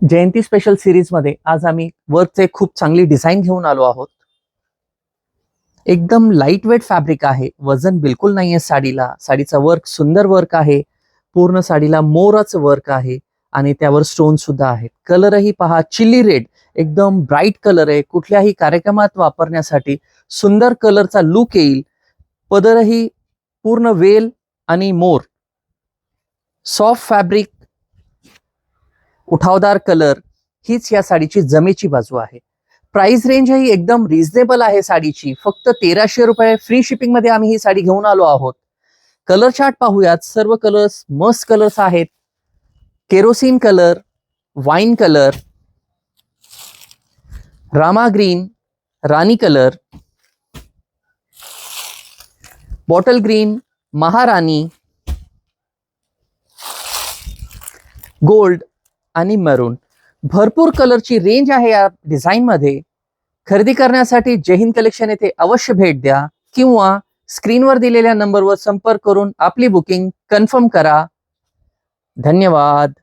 जयंती special series मध्ये आज आम्ही वर्कचे खूप चांगली डिझाईन घेऊन आलो आहोत. एकदम लाईट वेट फॅब्रिक आहे, वजन बिलकुल नाहीये साडीला. साडीचा वर्क सुंदर वर्क आहे. पूर्ण साडीला मोराचं वर्क आहे आणि त्यावर स्टोन सुद्धा आहेत. कलरही पहा, चिली रेड, एकदम ब्राईट कलर आहे. कुठल्याही कार्यक्रमात वापरण्यासाठी सुंदर कलरचा लुक येईल. पदरही पूर्ण वेल आणि मोर, सॉफ्ट फॅब्रिक, उठावदार कलर, हीच या साडीची जमेची बाजू आहे. प्राइस रेंज ही एकदम रिझनेबल आहे साडीची. फक्त 1300 रुपये फ्री शिपिंग मध्ये आम्ही ही साडी घेऊन आलो आहोत. कलर चार्ट पाहूयात. सर्व कलर्स मस्त कलर्स आहेत. केरोसिन कलर, वाईन कलर, रामा ग्रीन, राणी कलर, बॉटल ग्रीन, महाराणी, गोल्ड आणि मरून. भरपूर कलरची रेंज आहे या डिझाईन मध्ये. खरेदी करण्यासाठी जय हिंद कलेक्शन येथे अवश्य भेट द्या किंवा स्क्रीनवर दिलेल्या नंबरवर संपर्क करून आपली बुकिंग कन्फर्म करा. धन्यवाद.